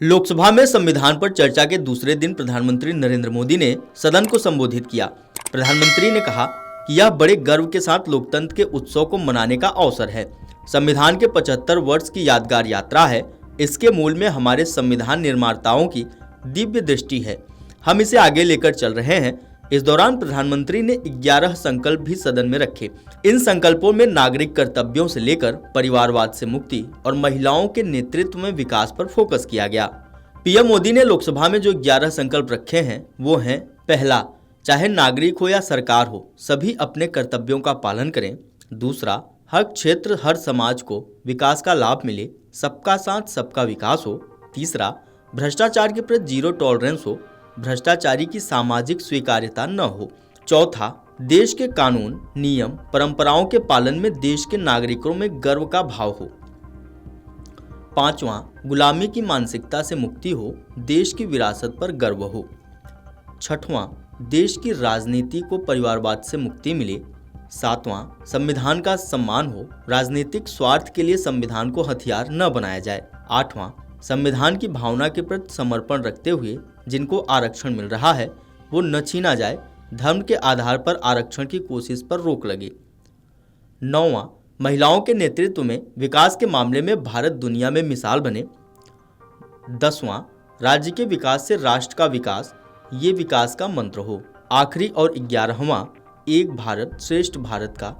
लोकसभा में संविधान पर चर्चा के दूसरे दिन प्रधानमंत्री नरेंद्र मोदी ने सदन को संबोधित किया। प्रधानमंत्री ने कहा कि यह बड़े गर्व के साथ लोकतंत्र के उत्सव को मनाने का अवसर है। संविधान के 75 वर्ष की यादगार यात्रा है। इसके मूल में हमारे संविधान निर्माताओं की दिव्य दृष्टि है। हम इसे आगे लेकर चल रहे हैं। इस दौरान प्रधानमंत्री ने 11 संकल्प भी सदन में रखे। इन संकल्पों में नागरिक कर्तव्यों से लेकर परिवारवाद से मुक्ति और महिलाओं के नेतृत्व में विकास पर फोकस किया गया। पीएम मोदी ने लोकसभा में जो 11 संकल्प रखे हैं वो हैं: पहला, चाहे नागरिक हो या सरकार हो, सभी अपने कर्तव्यों का पालन करें। दूसरा, हर क्षेत्र हर समाज को विकास का लाभ मिले, सबका साथ सबका विकास हो। तीसरा, भ्रष्टाचार के प्रति जीरो टॉलरेंस हो, भ्रष्टाचारी की सामाजिक स्वीकार्यता न हो। चौथा, देश के कानून, नियम, परंपराओं के पालन में देश के नागरिकों में गर्व का भाव हो। पांचवा, गुलामी की मानसिकता से मुक्ति हो, देश की विरासत पर गर्व हो। छठवां, देश की राजनीति को परिवारवाद से मुक्ति मिले। सातवां, संविधान का सम्मान हो, राजनीतिक स्वार्थ के लिए संविधान को हथियार न बनाया जाए। आठवां, संविधान की भावना के प्रति समर्पण रखते हुए जिनको आरक्षण मिल रहा है वो न छीना जाए, धर्म के आधार पर आरक्षण की कोशिश पर रोक लगे। नौवां, महिलाओं के नेतृत्व में विकास के मामले में भारत दुनिया में मिसाल बने। 10वां, राज्य के विकास से राष्ट्र का विकास, ये विकास का मंत्र हो। आखिरी और 11वां, एक भारत श्रेष्ठ भारत का,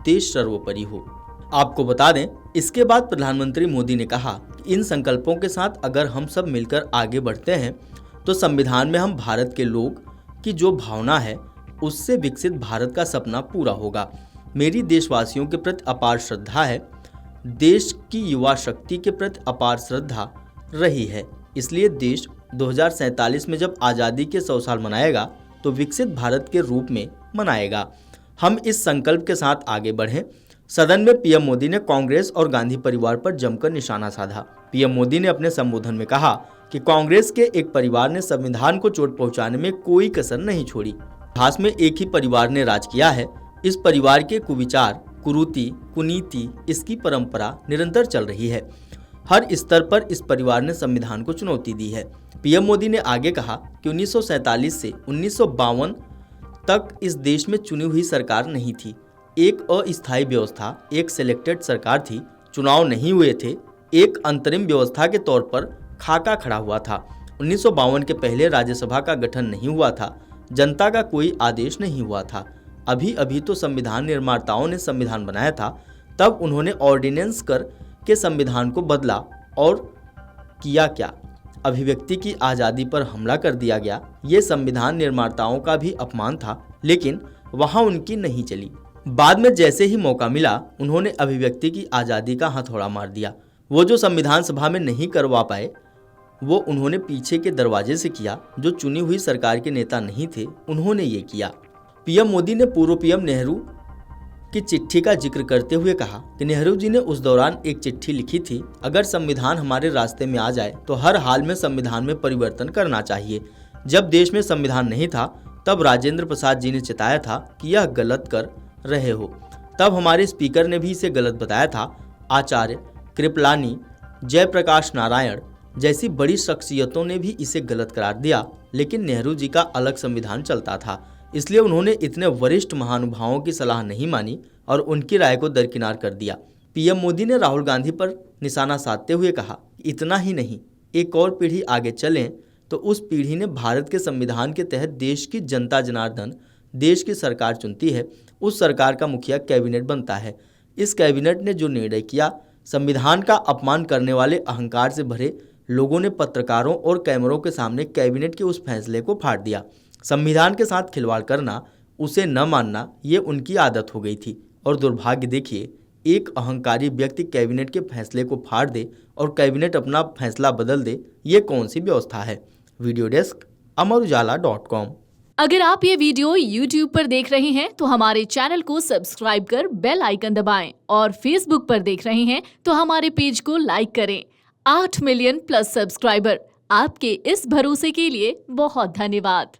देश सर्वोपरि हो। आपको बता दें, इसके बाद प्रधानमंत्री मोदी ने कहा कि इन संकल्पों के साथ अगर हम सब मिलकर आगे बढ़ते हैं तो संविधान में हम भारत के लोग की जो भावना है उससे विकसित भारत का सपना पूरा होगा। मेरी देशवासियों के प्रति अपार श्रद्धा है। देश की युवा शक्ति के प्रति अपार श्रद्धा रही है। इसलिए देश 2047 में जब आज़ादी के 100 साल मनाएगा तो विकसित भारत के रूप में मनाएगा। हम इस संकल्प के साथ आगे बढ़ें। सदन में पीएम मोदी ने कांग्रेस और गांधी परिवार पर जमकर निशाना साधा। पीएम मोदी ने अपने संबोधन में कहा कि कांग्रेस के एक परिवार ने संविधान को चोट पहुंचाने में कोई कसर नहीं छोड़ी। इतिहास में एक ही परिवार ने राज किया है। इस परिवार के कुविचार, कुरीति, कुनीति, इसकी परंपरा निरंतर चल रही है। हर स्तर पर इस परिवार ने संविधान को चुनौती दी है। पीएम मोदी ने आगे कहा कि 1947 से 1952 तक इस देश में चुनी हुई सरकार नहीं थी। एक अस्थायी व्यवस्था, एक सिलेक्टेड सरकार थी। चुनाव नहीं हुए थे। एक अंतरिम व्यवस्था के तौर पर खाका खड़ा हुआ था। 1952 के पहले राज्यसभा का गठन नहीं हुआ था। जनता का कोई आदेश नहीं हुआ था। अभी अभी तो संविधान निर्माताओं ने संविधान बनाया था। तब उन्होंने ऑर्डिनेंस कर के संविधान को बदला और किया क्या? अभिव्यक्ति की आज़ादी पर हमला कर दिया गया। ये संविधान निर्माताओं का भी अपमान था, लेकिन वहाँ उनकी नहीं चली। बाद में जैसे ही मौका मिला उन्होंने अभिव्यक्ति की आज़ादी का हथौड़ा मार दिया। वो जो संविधान सभा में नहीं करवा पाए वो उन्होंने पीछे के दरवाजे से किया। जो चुनी हुई सरकार के नेता नहीं थे उन्होंने ये किया। पीएम मोदी ने पूर्व पीएम नेहरू की चिट्ठी का जिक्र करते हुए कहा कि नेहरू जी ने उस दौरान एक चिट्ठी लिखी थी, अगर संविधान हमारे रास्ते में आ जाए तो हर हाल में संविधान में परिवर्तन करना चाहिए। जब देश में संविधान नहीं था तब राजेंद्र प्रसाद जी ने चिताया था कि यह गलत कर रहे हो। तब हमारे स्पीकर ने भी इसे गलत बताया था। आचार्य कृपलानी, जयप्रकाश नारायण जैसी बड़ी शख्सियतों ने भी इसे गलत करार दिया, लेकिन नेहरू जी का अलग संविधान चलता था, इसलिए उन्होंने इतने वरिष्ठ महानुभावों की सलाह नहीं मानी और उनकी राय को दरकिनार कर दिया। पीएम मोदी ने राहुल गांधी पर निशाना साधते हुए कहा, इतना ही नहीं, एक और पीढ़ी आगे चलें तो उस पीढ़ी ने भारत के संविधान के तहत देश की जनता जनार्दन देश की सरकार चुनती है। उस सरकार का मुखिया कैबिनेट बनता है। इस कैबिनेट ने जो निर्णय किया, संविधान का अपमान करने वाले अहंकार से भरे लोगों ने पत्रकारों और कैमरों के सामने कैबिनेट के उस फैसले को फाड़ दिया। संविधान के साथ खिलवाड़ करना, उसे न मानना, ये उनकी आदत हो गई थी। और दुर्भाग्य देखिए, एक अहंकारी व्यक्ति कैबिनेट के फैसले को फाड़ दे और कैबिनेट अपना फैसला बदल दे, ये कौन सी व्यवस्था है? Video desk amarujala.com। अगर आप ये वीडियो YouTube पर देख रहे हैं तो हमारे चैनल को सब्सक्राइब कर बेल आइकन दबाएं और Facebook पर देख रहे हैं तो हमारे पेज को लाइक करें। 8 मिलियन प्लस सब्सक्राइबर, आपके इस भरोसे के लिए बहुत धन्यवाद।